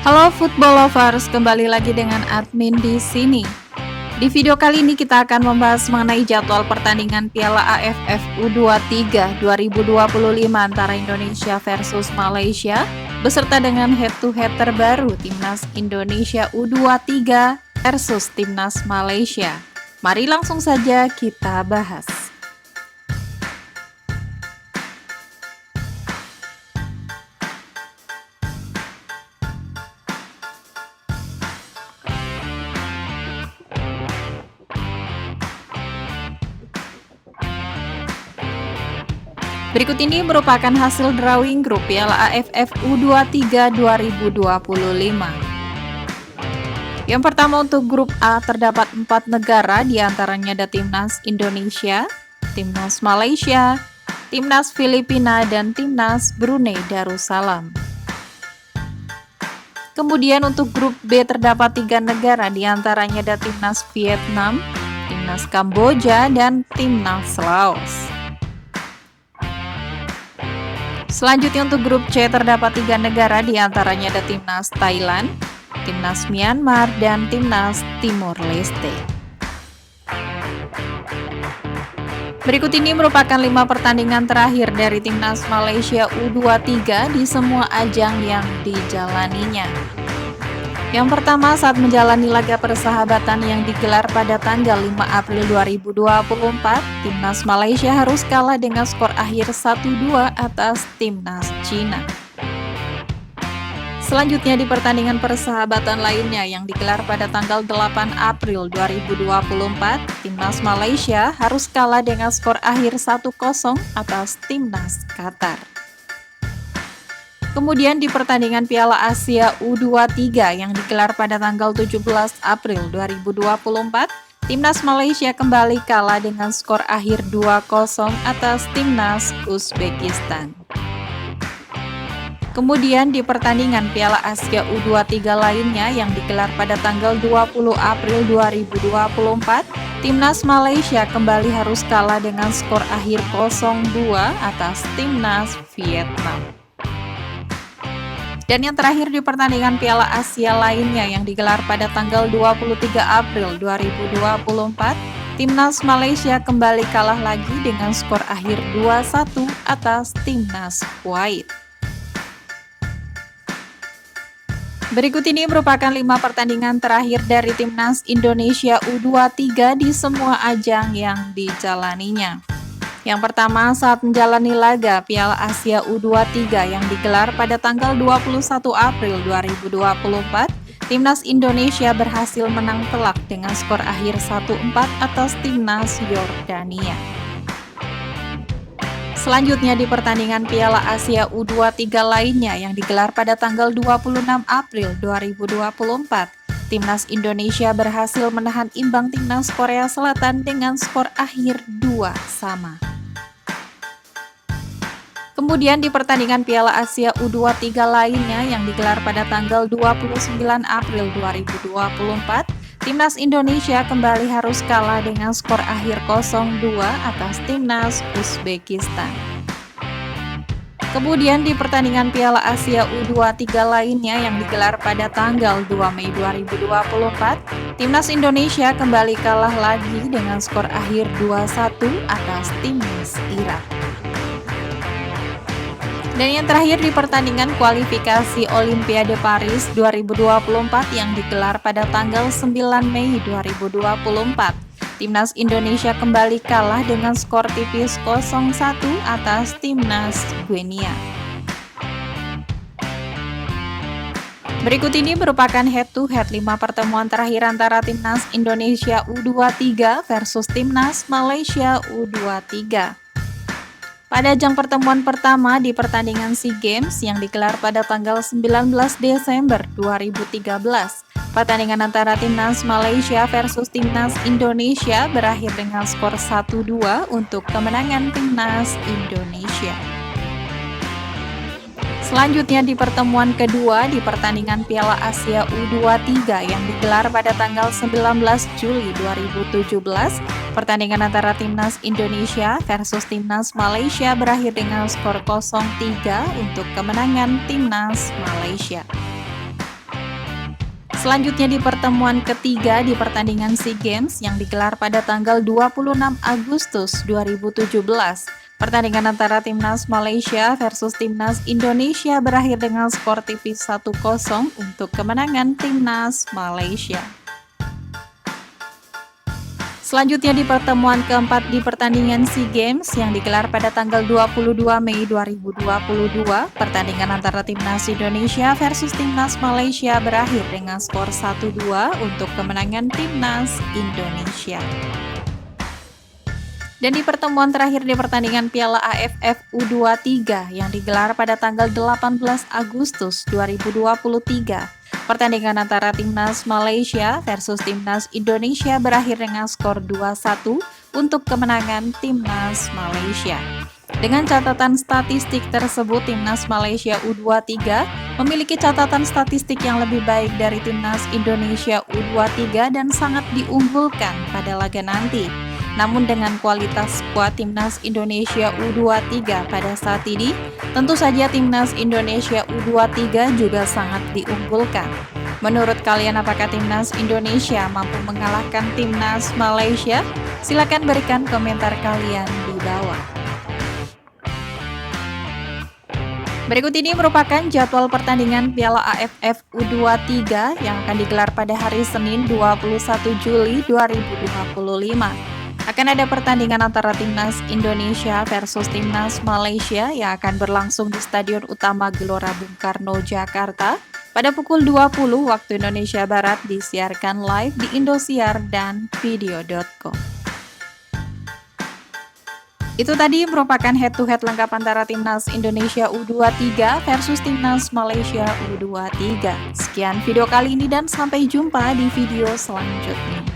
Halo Football Lovers, kembali lagi dengan admin di sini. Di video kali ini kita akan membahas mengenai jadwal pertandingan Piala AFF U23 2025 antara Indonesia versus Malaysia beserta dengan head-to-head terbaru Timnas Indonesia U23 versus Timnas Malaysia. Mari langsung saja kita bahas. Berikut ini merupakan hasil drawing grup Piala AFF U23 2025. Yang pertama untuk grup A terdapat 4 negara, diantaranya ada Timnas Indonesia, Timnas Malaysia, Timnas Filipina, dan Timnas Brunei Darussalam. Kemudian untuk grup B terdapat 3 negara, diantaranya ada Timnas Vietnam, Timnas Kamboja, dan Timnas Laos. Selanjutnya untuk grup C terdapat 3 negara, diantaranya ada Timnas Thailand, Timnas Myanmar, dan Timnas Timor Leste. Berikut ini merupakan 5 pertandingan terakhir dari Timnas Malaysia U23 di semua ajang yang dijalaninya. Yang pertama saat menjalani laga persahabatan yang digelar pada tanggal 5 April 2024, Timnas Malaysia harus kalah dengan skor akhir 1-2 atas Timnas Cina. Selanjutnya di pertandingan persahabatan lainnya yang digelar pada tanggal 8 April 2024, Timnas Malaysia harus kalah dengan skor akhir 1-0 atas Timnas Qatar. Kemudian di pertandingan Piala Asia U23 yang digelar pada tanggal 17 April 2024, Timnas Malaysia kembali kalah dengan skor akhir 2-0 atas Timnas Uzbekistan. Kemudian di pertandingan Piala Asia U23 lainnya yang digelar pada tanggal 20 April 2024, Timnas Malaysia kembali harus kalah dengan skor akhir 0-2 atas Timnas Vietnam. Dan yang terakhir di pertandingan Piala Asia lainnya yang digelar pada tanggal 23 April 2024, Timnas Malaysia kembali kalah lagi dengan skor akhir 2-1 atas Timnas Kuwait. Berikut ini merupakan 5 pertandingan terakhir dari Timnas Indonesia U23 di semua ajang yang dijalaninya. Yang pertama saat menjalani laga Piala Asia U23 yang digelar pada tanggal 21 April 2024, Timnas Indonesia berhasil menang telak dengan skor akhir 1-4 atas Timnas Yordania. Selanjutnya di pertandingan Piala Asia U23 lainnya yang digelar pada tanggal 26 April 2024, Timnas Indonesia berhasil menahan imbang Timnas Korea Selatan dengan skor akhir 2-2. Kemudian di pertandingan Piala Asia U23 lainnya yang digelar pada tanggal 29 April 2024, Timnas Indonesia kembali harus kalah dengan skor akhir 0-2 atas Timnas Uzbekistan. Kemudian di pertandingan Piala Asia U23 lainnya yang digelar pada tanggal 2 Mei 2024, Timnas Indonesia kembali kalah lagi dengan skor akhir 2-1 atas Timnas Irak. Dan yang terakhir di pertandingan kualifikasi Olimpiade Paris 2024 yang digelar pada tanggal 9 Mei 2024, Timnas Indonesia kembali kalah dengan skor tipis 0-1 atas Timnas Guinea. Berikut ini merupakan head-to-head 5 pertemuan terakhir antara Timnas Indonesia U23 versus Timnas Malaysia U23. Pada ajang pertemuan pertama di pertandingan SEA Games yang digelar pada tanggal 19 Desember 2013, pertandingan antara Timnas Malaysia versus Timnas Indonesia berakhir dengan skor 1-2 untuk kemenangan Timnas Indonesia. Selanjutnya di pertemuan kedua di pertandingan Piala Asia U23 yang digelar pada tanggal 19 Juli 2017, pertandingan antara Timnas Indonesia versus Timnas Malaysia berakhir dengan skor 0-3 untuk kemenangan Timnas Malaysia. Selanjutnya di pertemuan ketiga di pertandingan SEA Games yang digelar pada tanggal 26 Agustus 2017. Pertandingan antara Timnas Malaysia versus Timnas Indonesia berakhir dengan skor tipis 1-0 untuk kemenangan Timnas Malaysia. Selanjutnya di pertemuan keempat di pertandingan SEA Games yang digelar pada tanggal 22 Mei 2022, pertandingan antara Timnas Indonesia versus Timnas Malaysia berakhir dengan skor 1-2 untuk kemenangan Timnas Indonesia. Dan di pertemuan terakhir di pertandingan Piala AFF U23 yang digelar pada tanggal 18 Agustus 2023, pertandingan antara Timnas Malaysia versus Timnas Indonesia berakhir dengan skor 2-1 untuk kemenangan Timnas Malaysia. Dengan catatan statistik tersebut, Timnas Malaysia U23 memiliki catatan statistik yang lebih baik dari Timnas Indonesia U23 dan sangat diunggulkan pada laga nanti. Namun dengan kualitas skuad Timnas Indonesia U23 pada saat ini, tentu saja Timnas Indonesia U23 juga sangat diunggulkan. Menurut kalian, apakah Timnas Indonesia mampu mengalahkan Timnas Malaysia? Silakan berikan komentar kalian di bawah. Berikut ini merupakan jadwal pertandingan Piala AFF U23 yang akan digelar pada hari Senin 21 Juli 2025. Akan ada pertandingan antara Timnas Indonesia versus Timnas Malaysia yang akan berlangsung di Stadion Utama Gelora Bung Karno, Jakarta pada pukul 20 waktu Indonesia Barat, disiarkan live di Indosiar dan video.com. Itu tadi merupakan head-to-head lengkap antara Timnas Indonesia U23 versus Timnas Malaysia U23. Sekian video kali ini dan sampai jumpa di video selanjutnya.